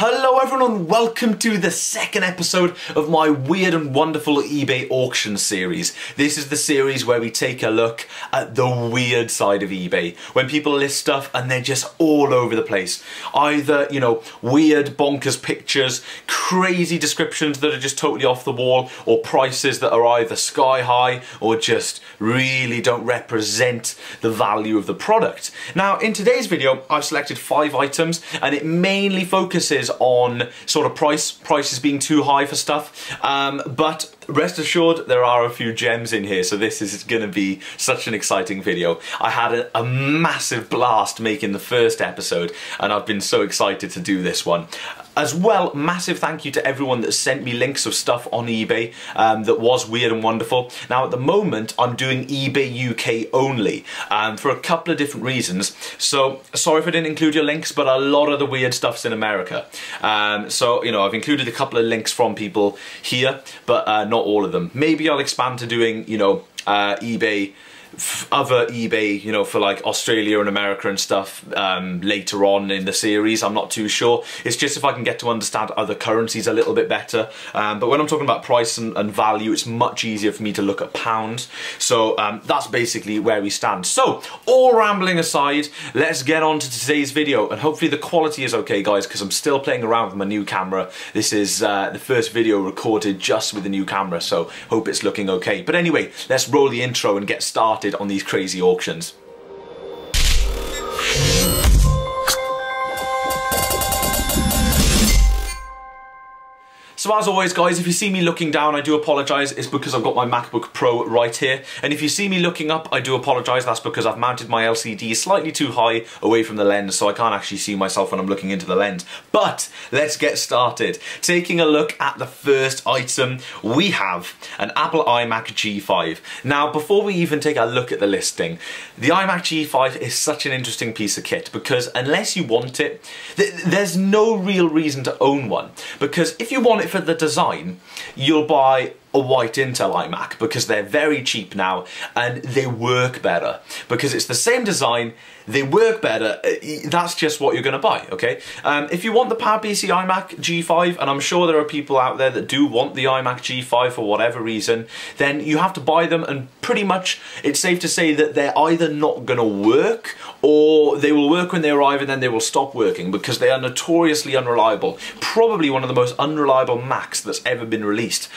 Hello everyone and welcome to the second episode of my weird and wonderful eBay auction series. This is the series where we take a look at the weird side of eBay. When people list stuff and they're just all over the place. Either, you know, weird bonkers pictures, crazy descriptions that are just totally off the wall, or prices that are either sky high or just really don't represent the value of the product. Now in today's video I've selected 5 items and it mainly focuses on sort of prices being too high for stuff, but rest assured there are a few gems in here, so this is going to be such an exciting video. I had a massive blast making the first episode and I've been so excited to do this one. As well, massive thank you to everyone that sent me links of stuff on eBay that was weird and wonderful. Now at the moment I'm doing eBay UK only for a couple of different reasons. So sorry if I didn't include your links, but a lot of the weird stuff's in America. So you know, I've included a couple of links from people here, but not all of them. Maybe I'll expand to doing, you know, other eBay, you know, for like Australia and America and stuff later on in the series. I'm not too sure. It's just if I can get to understand other currencies a little bit better. But when I'm talking about price and value, it's much easier for me to look at pounds. So that's basically where we stand. So all rambling aside, let's get on to today's video, and hopefully the quality is okay, guys, because I'm still playing around with my new camera. This is the first video recorded just with the new camera, so hope it's looking okay. But anyway, let's roll the intro and get started on these crazy auctions. So as always guys, if you see me looking down, I do apologise. It's because I've got my MacBook Pro right here. And if you see me looking up, I do apologise. That's because I've mounted my LCD slightly too high away from the lens, so I can't actually see myself when I'm looking into the lens. But let's get started. Taking a look at the first item, we have an Apple iMac G5. Now before we even take a look at the listing, the iMac G5 is such an interesting piece of kit because unless you want it, there's no real reason to own one. Because if you want it for the design, you'll buy a white Intel iMac because they're very cheap now and they work better. Because it's the same design, they work better, that's just what you're going to buy, okay? If you want the PowerPC iMac G5, and I'm sure there are people out there that do want the iMac G5 for whatever reason, then you have to buy them, and pretty much it's safe to say that they're either not going to work or they will work when they arrive and then they will stop working because they are notoriously unreliable. Probably one of the most unreliable Macs that's ever been released.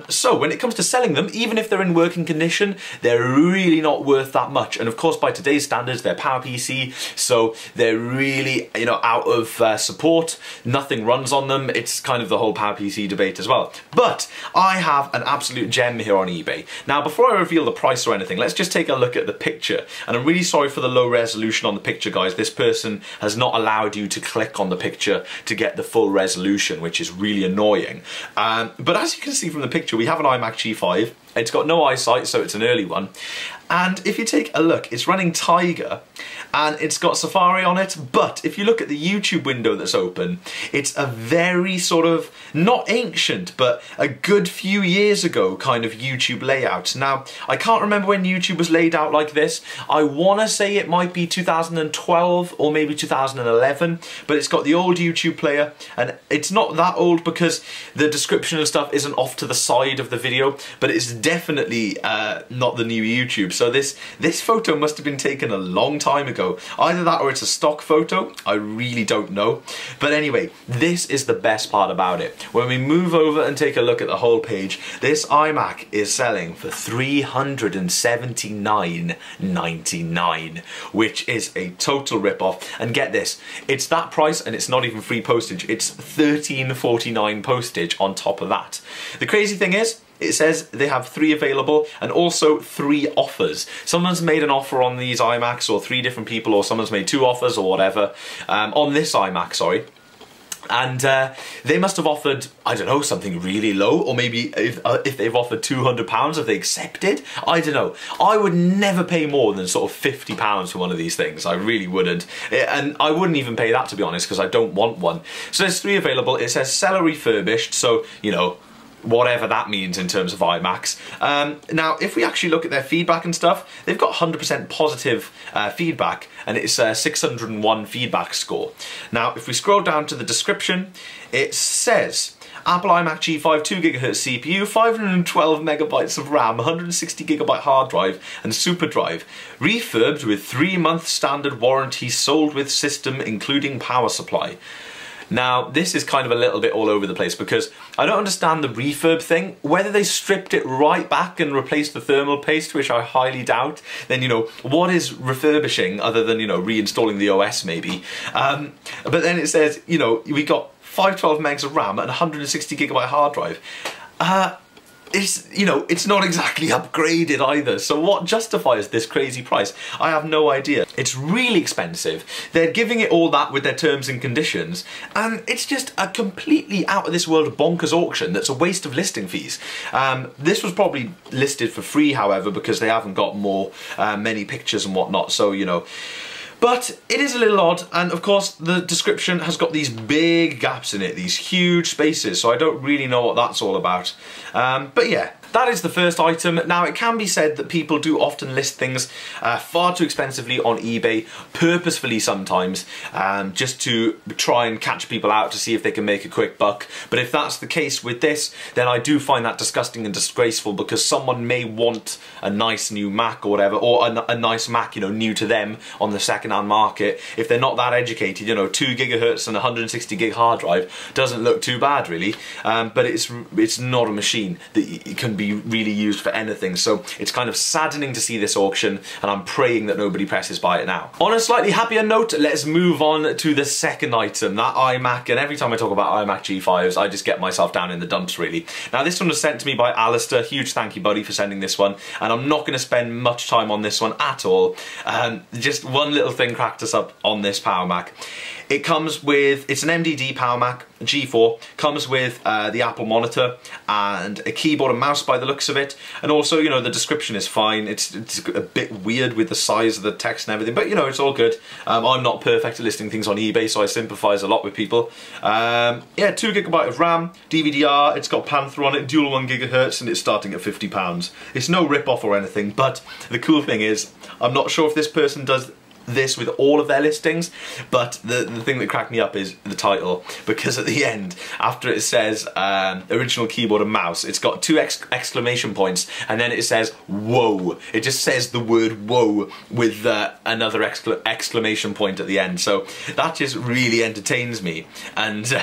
So when it comes to selling them, even if they're in working condition, they're really not worth that much. And of course, by today's standards, they're PowerPC, so they're really, you know, out of support. Nothing runs on them. It's kind of the whole PowerPC debate as well. But I have an absolute gem here on eBay. Now, before I reveal the price or anything, let's just take a look at the picture. And I'm really sorry for the low resolution on the picture, guys. This person has not allowed you to click on the picture to get the full resolution, which is really annoying. But as you can see from the picture, we have an iMac G5. It's got no eyesight, so it's an early one. And if you take a look, it's running Tiger and it's got Safari on it, but if you look at the YouTube window that's open, it's a very sort of, not ancient, but a good few years ago kind of YouTube layout. Now, I can't remember when YouTube was laid out like this. I want to say it might be 2012 or maybe 2011, but it's got the old YouTube player, and it's not that old because the description and stuff isn't off to the side of the video, but it's definitely not the new YouTube. So this photo must have been taken a long time ago. Either that or it's a stock photo. I really don't know. But anyway, this is the best part about it. When we move over and take a look at the whole page, this iMac is selling for $379.99, which is a total rip-off. And get this, it's that price and it's not even free postage. It's $13.49 postage on top of that. The crazy thing is, it says they have 3 available and also 3 offers. Someone's made an offer on these iMacs, or 3 different people, or someone's made 2 offers or whatever, on this iMac, sorry. And they must have offered, I don't know, something really low, or maybe if they've offered £200, have they accepted? I don't know. I would never pay more than sort of £50 for one of these things. I really wouldn't. And I wouldn't even pay that, to be honest, because I don't want one. So there's 3 available. It says seller refurbished, so, you know, whatever that means in terms of iMacs. Now, if we actually look at their feedback and stuff, they've got 100% positive feedback, and it's a 601 feedback score. Now, if we scroll down to the description, it says, Apple iMac G5 2GHz CPU, 512 megabytes of RAM, 160 gigabyte hard drive and super drive, refurbed with 3-month standard warranty, sold with system including power supply. Now, this is kind of a little bit all over the place because I don't understand the refurb thing. Whether they stripped it right back and replaced the thermal paste, which I highly doubt, then, you know, what is refurbishing other than, you know, reinstalling the OS maybe? But then it says, you know, we got 512 megs of RAM and 160 gigabyte hard drive. It's, you know, it's not exactly upgraded either. So what justifies this crazy price? I have no idea. It's really expensive. They're giving it all that with their terms and conditions, and it's just a completely out of this world bonkers auction that's a waste of listing fees. This was probably listed for free, however, because they haven't got many pictures and whatnot, so, you know. But it is a little odd, and of course the description has got these big gaps in it, these huge spaces, so I don't really know what that's all about. But yeah, that is the first item. Now, it can be said that people do often list things far too expensively on eBay, purposefully sometimes, just to try and catch people out to see if they can make a quick buck. But if that's the case with this, then I do find that disgusting and disgraceful, because someone may want a nice new Mac or whatever, or a nice Mac, you know, new to them on the second-hand market. If they're not that educated, you know, 2 gigahertz and 160 gig hard drive doesn't look too bad really, but it's not a machine that can be really used for anything. So it's kind of saddening to see this auction, and I'm praying that nobody presses buy it now. On a slightly happier note, let's move on to the second item, that iMac. And every time I talk about iMac G5s, I just get myself down in the dumps really. Now, this one was sent to me by Alistair. Huge thank you, buddy, for sending this one, and I'm not going to spend much time on this one at all. Just one little thing cracked us up on this Power Mac. It comes with, it's an MDD Power Mac G4, comes with the Apple monitor and a keyboard and mouse by the looks of it, and also, you know, the description is fine. It's a bit weird with the size of the text and everything, but, you know, it's all good. I'm not perfect at listing things on eBay, so I sympathise a lot with people. Yeah, 2 gigabyte of RAM, DVD-R, it's got Panther on it, dual 1 gigahertz, and it's starting at £50. It's no rip-off or anything, but the cool thing is, I'm not sure if this person does this with all of their listings, but the thing that cracked me up is the title, because at the end, after it says original keyboard and mouse, it's got 2 exclamation points, and then it says whoa. It just says the word whoa with another exclamation point at the end, so that just really entertains me, and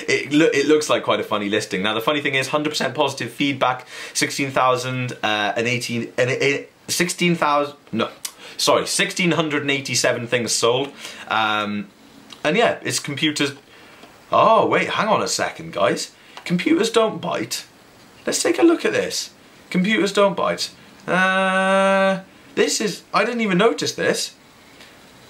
it looks like quite a funny listing. Now, the funny thing is, 100% positive feedback, 1,687 things sold, and yeah, it's computers. Oh wait, hang on a second, guys. Computers don't bite. Let's take a look at this. Computers don't bite. This is, I didn't even notice this.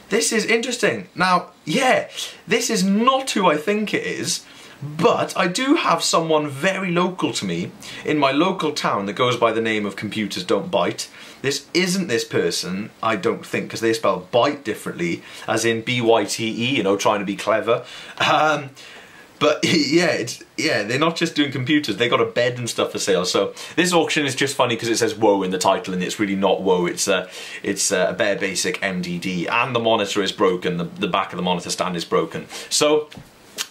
This is interesting. Now, yeah, this is not who I think it is, but I do have someone very local to me in my local town that goes by the name of Computers Don't Bite. This isn't this person, I don't think, because they spell bite differently, as in B-Y-T-E, you know, trying to be clever. But yeah, they're not just doing computers, they got a bed and stuff for sale. So this auction is just funny because it says whoa in the title, and it's really not whoa, it's a bare basic MDD, and the monitor is broken, the back of the monitor stand is broken. So,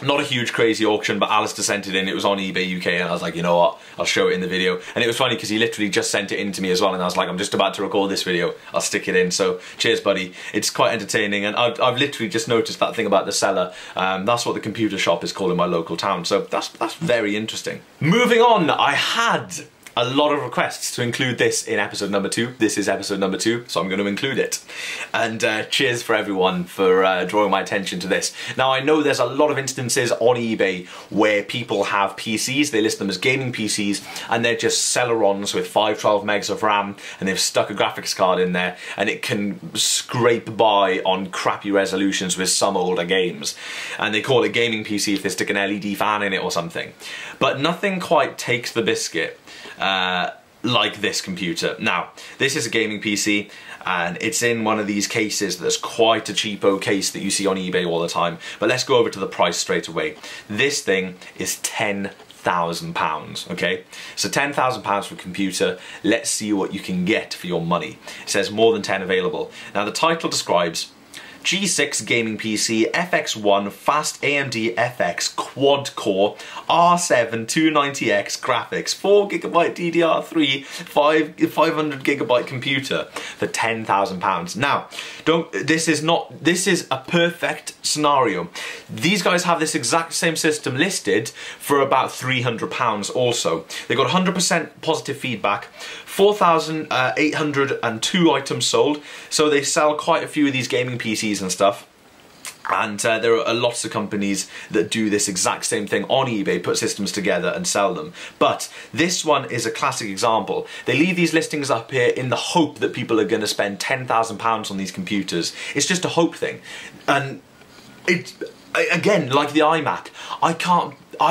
not a huge crazy auction, but Alistair sent it in. It was on eBay UK, and I was like, you know what, I'll show it in the video. And it was funny because he literally just sent it in to me as well, and I was like, I'm just about to record this video, I'll stick it in. So cheers, buddy. It's quite entertaining, and I've literally just noticed that thing about the seller. That's what the computer shop is called in my local town, so that's very interesting. Moving on, I had a lot of requests to include this in episode number 2. This is episode number 2, so I'm going to include it. And cheers for everyone for drawing my attention to this. Now, I know there's a lot of instances on eBay where people have PCs, they list them as gaming PCs, and they're just Celerons with 512 megs of RAM, and they've stuck a graphics card in there, and it can scrape by on crappy resolutions with some older games. And they call it gaming PC if they stick an LED fan in it or something. But nothing quite takes the biscuit like this computer. Now, this is a gaming PC, and it's in one of these cases that's quite a cheapo case that you see on eBay all the time. But let's go over to the price straight away. This thing is £10,000, okay? So £10,000 for a computer. Let's see what you can get for your money. It says more than 10 available. Now the title describes G6 gaming PC, FX1 fast AMD FX quad core R7 290X graphics, 4GB DDR3, 500GB computer for £10,000. Now, this is a perfect scenario. These guys have this exact same system listed for about £300 also. They got 100% positive feedback, 4,802 items sold, so they sell quite a few of these gaming PCs and stuff. And there are lots of companies that do this exact same thing on eBay, put systems together and sell them. But this one is a classic example. They leave these listings up here in the hope that people are going to spend £10,000 on these computers. It's just a hope thing. And it, again, like the iMac, I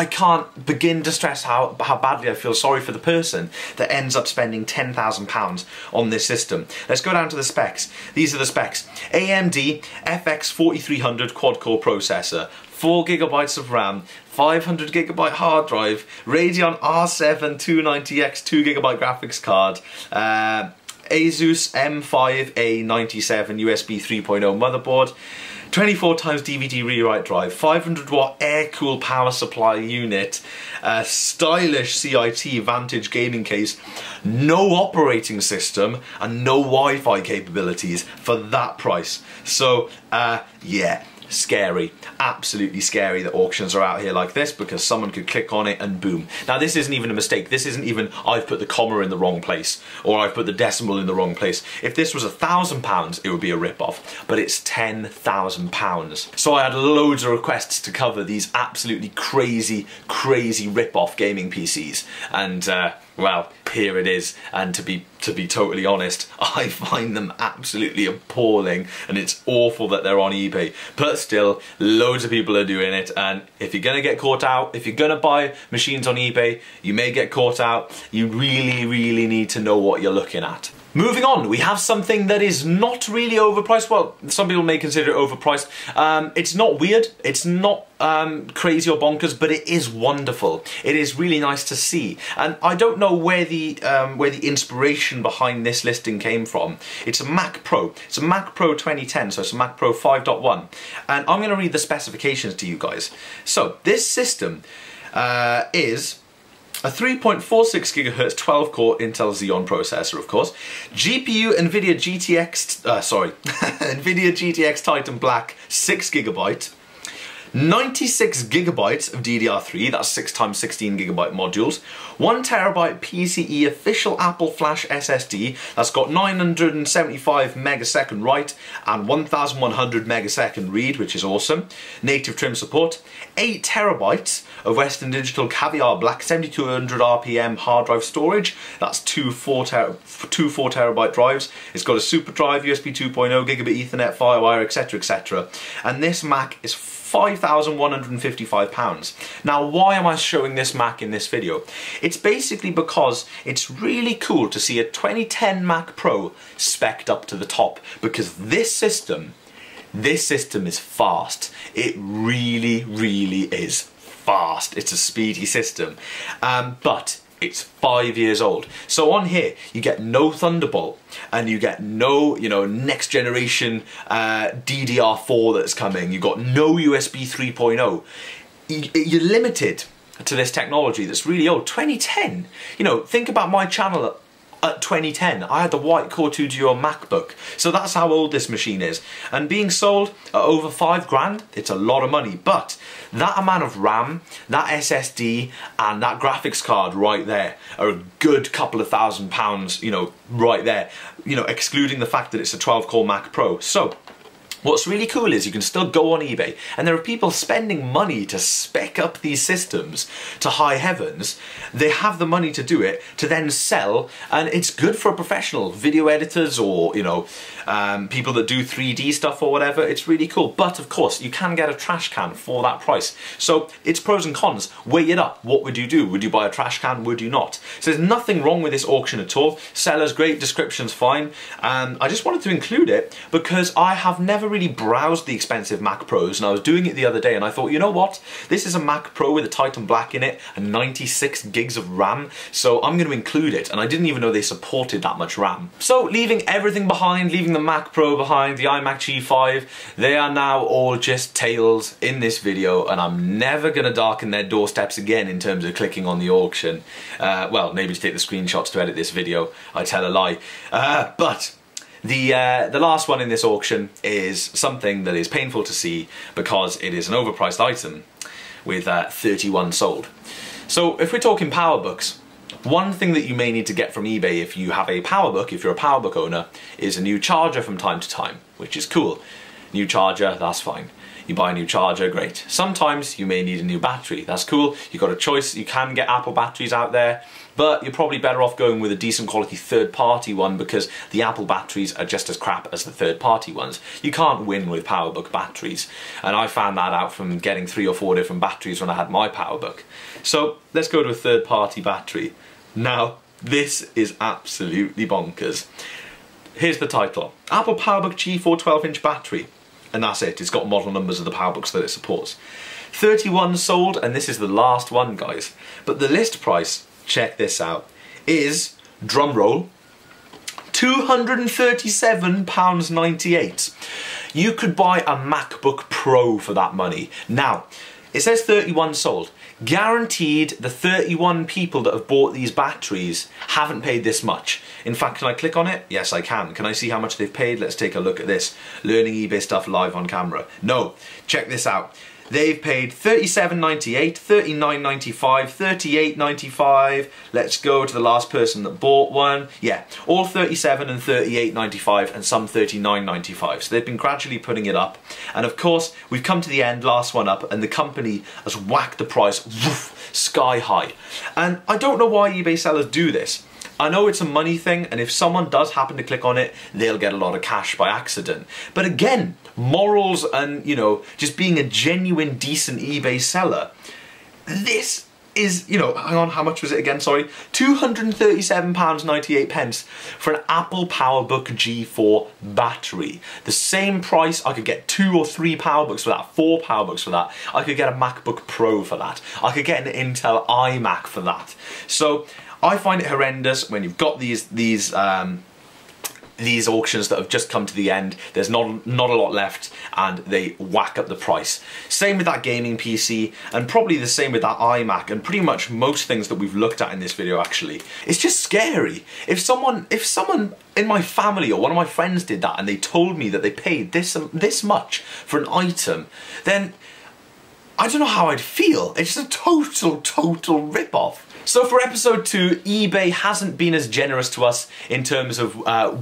can't begin to stress how badly I feel sorry for the person that ends up spending £10,000 on this system. Let's go down to the specs. These are the specs. AMD FX 4300 quad-core processor, 4GB of RAM, 500GB hard drive, Radeon R7 290X 2GB graphics card, Asus M5A97 USB 3.0 motherboard, 24 times DVD rewrite drive, 500 watt air-cooled power supply unit, stylish CIT Vantage gaming case, no operating system and no Wi-Fi capabilities for that price. So yeah, scary, absolutely scary that auctions are out here like this, because someone could click on it and boom. Now this isn't even a mistake. This isn't even I've put the comma in the wrong place or I've put the decimal in the wrong place. If this was £1,000 it would be a rip-off, but it's £10,000. So I had loads of requests to cover these absolutely crazy rip-off gaming PCs, and well, here it is. And to be totally honest, I find them absolutely appalling, and it's awful that they're on eBay. But still, loads of people are doing it, and if you're gonna get caught out, if you're gonna buy machines on eBay, you may get caught out. You really need to know what you're looking at. Moving on, we have something that is not really overpriced. Well, some people may consider it overpriced. It's not weird, it's not crazy or bonkers, but it is wonderful. It is really nice to see. And I don't know where the inspiration behind this listing came from. It's a Mac Pro. It's a Mac Pro 2010, so it's a Mac Pro 5.1. And I'm going to read the specifications to you guys. So, this system is a 3.46 GHz 12-core Intel Xeon processor, of course. GPU NVIDIA GTX Titan Black 6GB. 96GB of DDR3, that's 6 times 16GB modules, 1TB PCIe official Apple Flash SSD, that's got 975 megasecond write and 1100 megasecond read, which is awesome, native trim support, 8TB of Western Digital Caviar Black 7200 RPM hard drive storage, that's two 4TB drives, it's got a super drive, USB 2.0, gigabit Ethernet, Firewire, etc. And this Mac is £5,155. Now, why am I showing this Mac in this video? It's basically because it's really cool to see a 2010 Mac Pro spec'd up to the top, because this system is fast. It really is fast. It's a speedy system, but it's 5 years old. So on here, you get no Thunderbolt, and you get no, next generation DDR4 that's coming. You got no USB 3.0. You're limited to this technology that's really old. 2010. Think about my channel at 2010. I had the white Core 2 Duo MacBook. So that's how old this machine is. And being sold at over $5,000, it's a lot of money. But that amount of RAM, that SSD, and that graphics card right there are a good couple of £1,000, right there. Excluding the fact that it's a 12-core Mac Pro. So what's really cool is you can still go on eBay, and there are people spending money to spec up these systems to high heavens. They have the money to do it, to then sell, and it's good for professional video editors or, people that do 3D stuff or whatever. It's really cool. But of course, you can get a trash can for that price. So it's pros and cons. Weigh it up. What would you do? Would you buy a trash can? Would you not? So there's nothing wrong with this auction at all. Seller's great, description's fine. And I just wanted to include it because I have never really browsed the expensive Mac Pros, and I was doing it the other day and I thought, you know what? This is a Mac Pro with a Titan Black in it and 96 gigs of RAM, so I'm going to include it, and I didn't even know they supported that much RAM. So leaving everything behind, leaving the Mac Pro behind, the iMac G5, they are now all just tales in this video, and I'm never going to darken their doorsteps again in terms of clicking on the auction. Well, maybe to take the screenshots to edit this video, I tell a lie. But the last one in this auction is something that is painful to see because it is an overpriced item with 31 sold. So if we're talking PowerBooks, one thing that you may need to get from eBay if you have a PowerBook, if you're a PowerBook owner, is a new charger from time to time, which is cool. New charger, that's fine. You buy a new charger, great. Sometimes you may need a new battery, that's cool. You've got a choice, you can get Apple batteries out there, but you're probably better off going with a decent quality third-party one because the Apple batteries are just as crap as the third-party ones. You can't win with PowerBook batteries, and I found that out from getting 3 or 4 different batteries when I had my PowerBook. So let's go to a third-party battery. Now, this is absolutely bonkers. Here's the title. Apple PowerBook G4 12-inch battery. And that's it. It's got model numbers of the PowerBooks that it supports. 31 sold, and this is the last one, guys. But the list price, check this out, is, drumroll, £237.98. You could buy a MacBook Pro for that money. Now, it says 31 sold. Guaranteed the 31 people that have bought these batteries haven't paid this much. In fact, can I click on it? Yes, I can. Can I see how much they've paid? Let's take a look at this. Learning eBay stuff live on camera. No, check this out. They've paid $37.98, $39.95, $38.95. Let's go to the last person that bought one. Yeah, all $37 and $38.95 and some $39.95. So they've been gradually putting it up. And of course, we've come to the end, last one up, and the company has whacked the price woof, sky high. And I don't know why eBay sellers do this. I know it's a money thing, and if someone does happen to click on it, they'll get a lot of cash by accident. But again, morals and, you know, just being a genuine, decent eBay seller, this is, you know, hang on, how much was it again, sorry? £237.98 for an Apple PowerBook G4 battery. The same price, I could get 2 or 3 PowerBooks for that, 4 PowerBooks for that. I could get a MacBook Pro for that. I could get an Intel iMac for that. So I find it horrendous when you've got these auctions that have just come to the end. There's not a lot left, and they whack up the price. Same with that gaming PC, and probably the same with that iMac, and pretty much most things that we've looked at in this video. Actually, it's just scary. If someone in my family or one of my friends did that, and they told me that they paid this much for an item, then I don't know how I'd feel. It's just a total rip-off. So for episode 2, eBay hasn't been as generous to us in terms of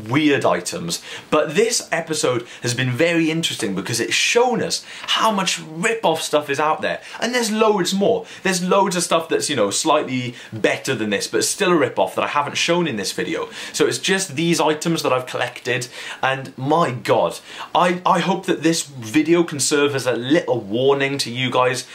weird items, but this episode has been very interesting because it's shown us how much rip-off stuff is out there, and there's loads more. There's loads of stuff that's, you know, slightly better than this, but still a rip-off that I haven't shown in this video. So it's just these items that I've collected, and my god, I hope that this video can serve as a little warning to you guys.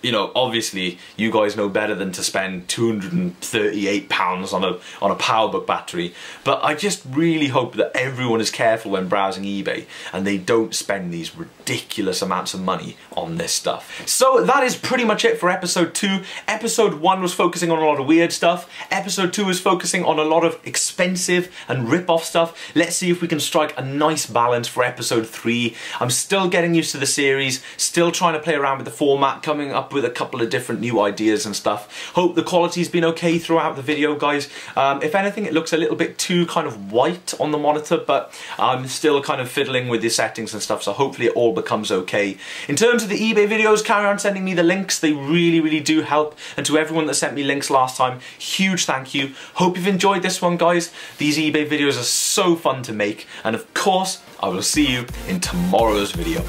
You know, obviously, you guys know better than to spend £238 on a PowerBook battery, but I just really hope that everyone is careful when browsing eBay and they don't spend these ridiculous amounts of money on this stuff. So that is pretty much it for episode 2. Episode 1 was focusing on a lot of weird stuff. Episode 2 is focusing on a lot of expensive and rip-off stuff. Let's see if we can strike a nice balance for episode 3. I'm still getting used to the series, still trying to play around with the format, coming up with a couple of different new ideas and stuff. Hope the quality's been okay throughout the video, guys. If anything, it looks a little bit too kind of white on the monitor, but I'm still kind of fiddling with the settings and stuff, so hopefully it all becomes okay. In terms of the eBay videos, carry on sending me the links. They really do help. And to everyone that sent me links last time, huge thank you. Hope you've enjoyed this one, guys. These eBay videos are so fun to make, and of course, I will see you in tomorrow's video.